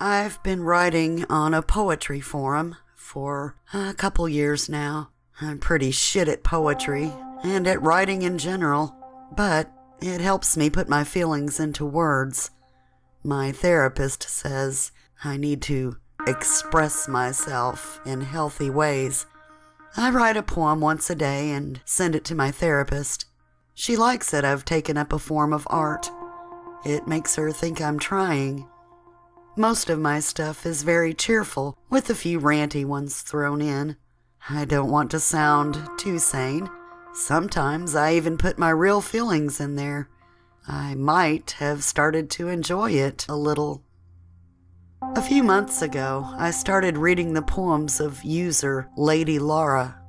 I've been writing on a poetry forum for a couple years now. I'm pretty shit at poetry and at writing in general, but it helps me put my feelings into words. My therapist says I need to express myself in healthy ways. I write a poem once a day and send it to my therapist. She likes that I've taken up a form of art. It makes her think I'm trying. Most of my stuff is very cheerful, with a few ranty ones thrown in. I don't want to sound too sane. Sometimes I even put my real feelings in there. I might have started to enjoy it a little. A few months ago, I started reading the poems of user Lady Laura.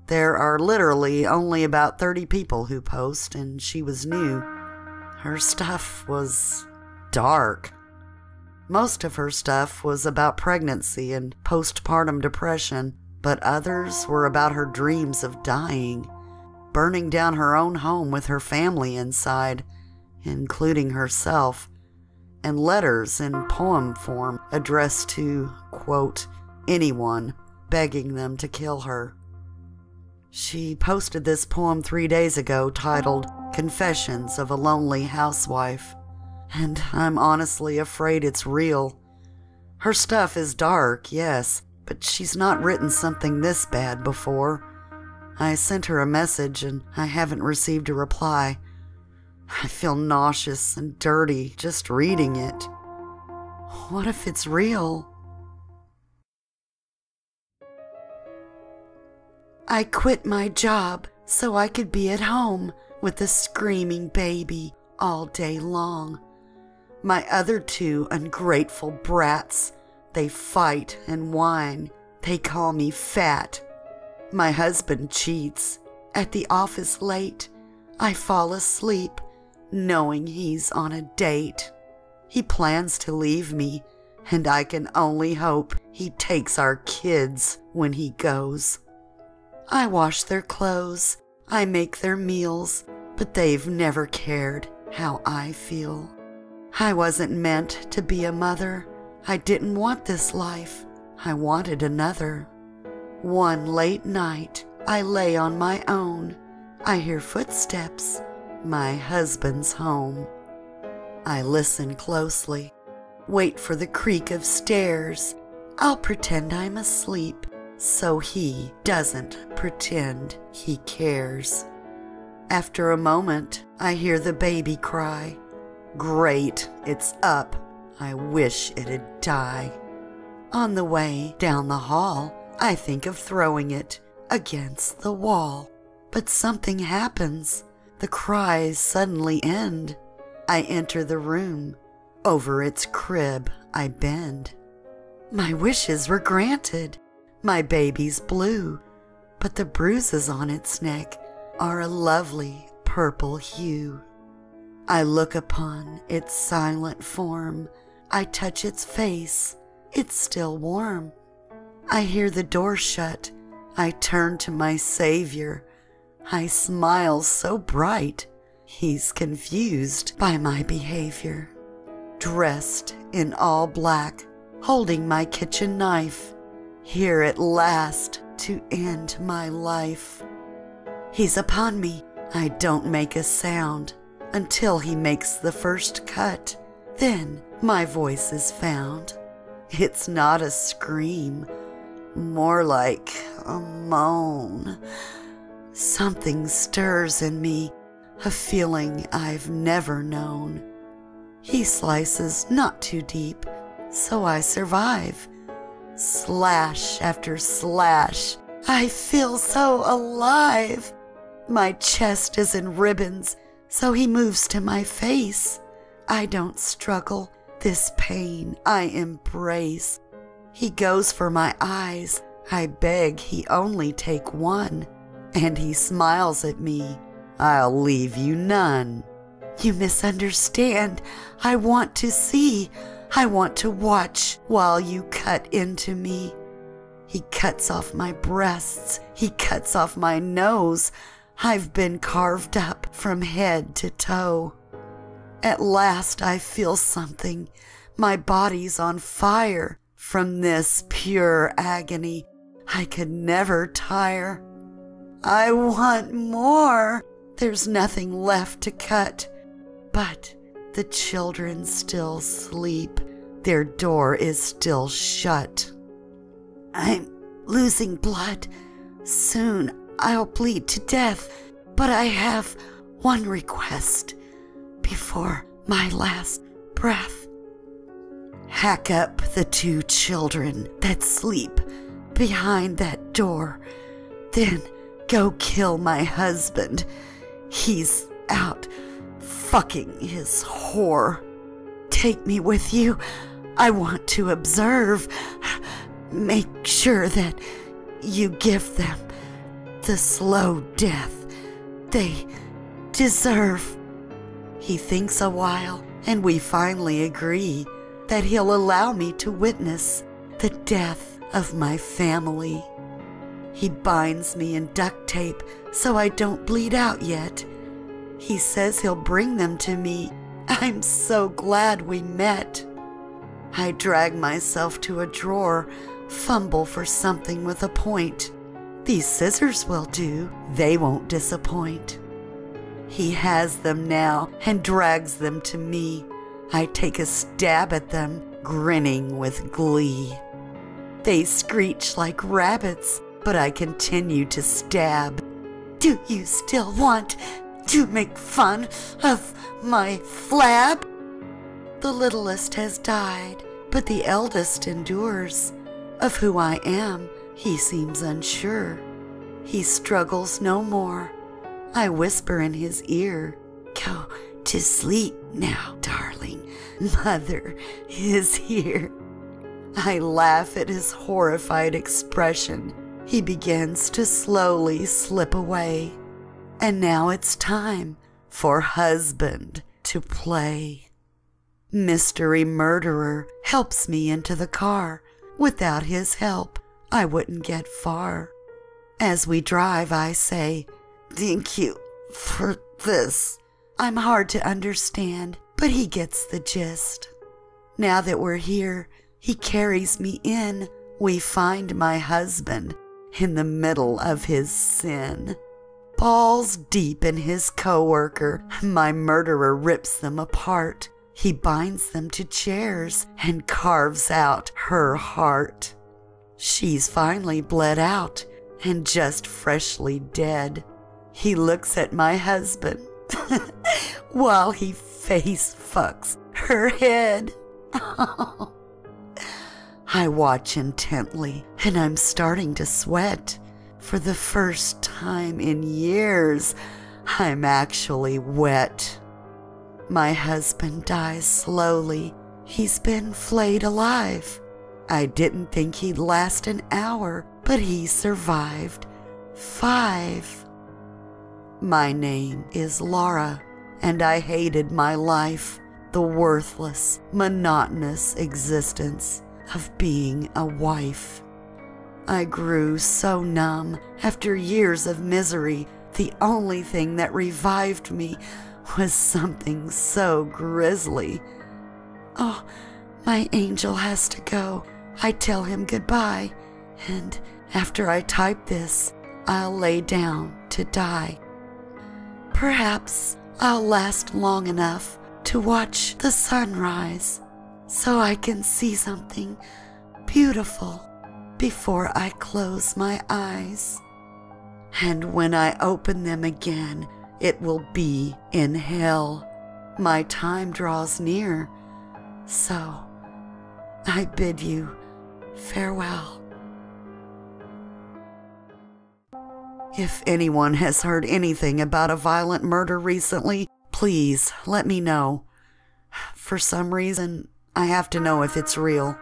There are literally only about 30 people who post, and she was new. Her stuff was dark. Most of her stuff was about pregnancy and postpartum depression, but others were about her dreams of dying, burning down her own home with her family inside, including herself, and letters in poem form addressed to, quote, anyone, begging them to kill her. She posted this poem 3 days ago titled Confessions of a Lonely Housewife, and I'm honestly afraid it's real. Her stuff is dark, yes, but she's not written something this bad before. I sent her a message and I haven't received a reply. I feel nauseous and dirty just reading it. What if it's real? I quit my job so I could be at home with a screaming baby all day long. My other two ungrateful brats, they fight and whine. They call me fat. My husband cheats. At the office late, I fall asleep knowing he's on a date. He plans to leave me, and I can only hope he takes our kids when he goes. I wash their clothes, I make their meals, but they've never cared how I feel. I wasn't meant to be a mother. I didn't want this life. I wanted another. One late night, I lay on my own. I hear footsteps. My husband's home. I listen closely, wait for the creak of stairs. I'll pretend I'm asleep so he doesn't pretend he cares. After a moment, I hear the baby cry. Great, it's up. I wish it'd die. On the way down the hall, I think of throwing it against the wall. But something happens. The cries suddenly end. I enter the room. Over its crib I bend. My wishes were granted. My baby's blue, but the bruises on its neck are a lovely purple hue. I look upon its silent form. I touch its face. It's still warm. I hear the door shut. I turn to my Savior. I smile so bright, he's confused by my behavior. Dressed in all black, holding my kitchen knife, here at last to end my life. He's upon me, I don't make a sound, until he makes the first cut. Then my voice is found. It's not a scream, more like a moan. Something stirs in me, a feeling I've never known. He slices not too deep, so I survive. Slash after slash, I feel so alive. My chest is in ribbons, so he moves to my face. I don't struggle, this pain I embrace. He goes for my eyes, I beg he only take one. And he smiles at me, I'll leave you none. You misunderstand, I want to see, I want to watch while you cut into me. He cuts off my breasts, he cuts off my nose. I've been carved up from head to toe. At last I feel something, My body's on fire from this pure agony. I could never tire. I want more. There's nothing left to cut. But the children still sleep. Their door is still shut. I'm losing blood. Soon I'll bleed to death. But I have one request before my last breath. Hack up the 2 children that sleep behind that door. Then go kill my husband. He's out fucking his whore. Take me with you. I want to observe. Make sure that you give them the slow death they deserve. He thinks a while, and we finally agree that he'll allow me to witness the death of my family. He binds me in duct tape so I don't bleed out yet. He says he'll bring them to me. I'm so glad we met. I drag myself to a drawer, fumble for something with a point. These scissors will do. They won't disappoint. He has them now and drags them to me. I take a stab at them, grinning with glee. They screech like rabbits, but I continue to stab. Do you still want to make fun of my flab? The littlest has died, but the eldest endures. Of who I am, he seems unsure. He struggles no more. I whisper in his ear, "Go to sleep now, darling. Mother is here." I laugh at his horrified expression. He begins to slowly slip away. And now it's time for husband to play. Mystery murderer helps me into the car. Without his help, I wouldn't get far. As we drive, I say, "Thank you for this." I'm hard to understand, but he gets the gist. Now that we're here, he carries me in. We find my husband in the middle of his sin. Balls deep in his coworker, my murderer rips them apart. He binds them to chairs and carves out her heart. She's finally bled out and just freshly dead. He looks at my husband while he face fucks her head. I watch intently, and I'm starting to sweat. For the first time in years, I'm actually wet. My husband dies slowly. He's been flayed alive. I didn't think he'd last an hour, but he survived 5. My name is Laura, and I hated my life, the worthless, monotonous existence of being a wife. I grew so numb after years of misery. The only thing that revived me was something so grisly. Oh, my angel has to go. I tell him goodbye, and after I type this, I'll lay down to die. Perhaps I'll last long enough to watch the sunrise, so I can see something beautiful before I close my eyes. And when I open them again, it will be in hell. My time draws near, so I bid you farewell. If anyone has heard anything about a violent murder recently, please let me know. For some reason, I have to know if it's real.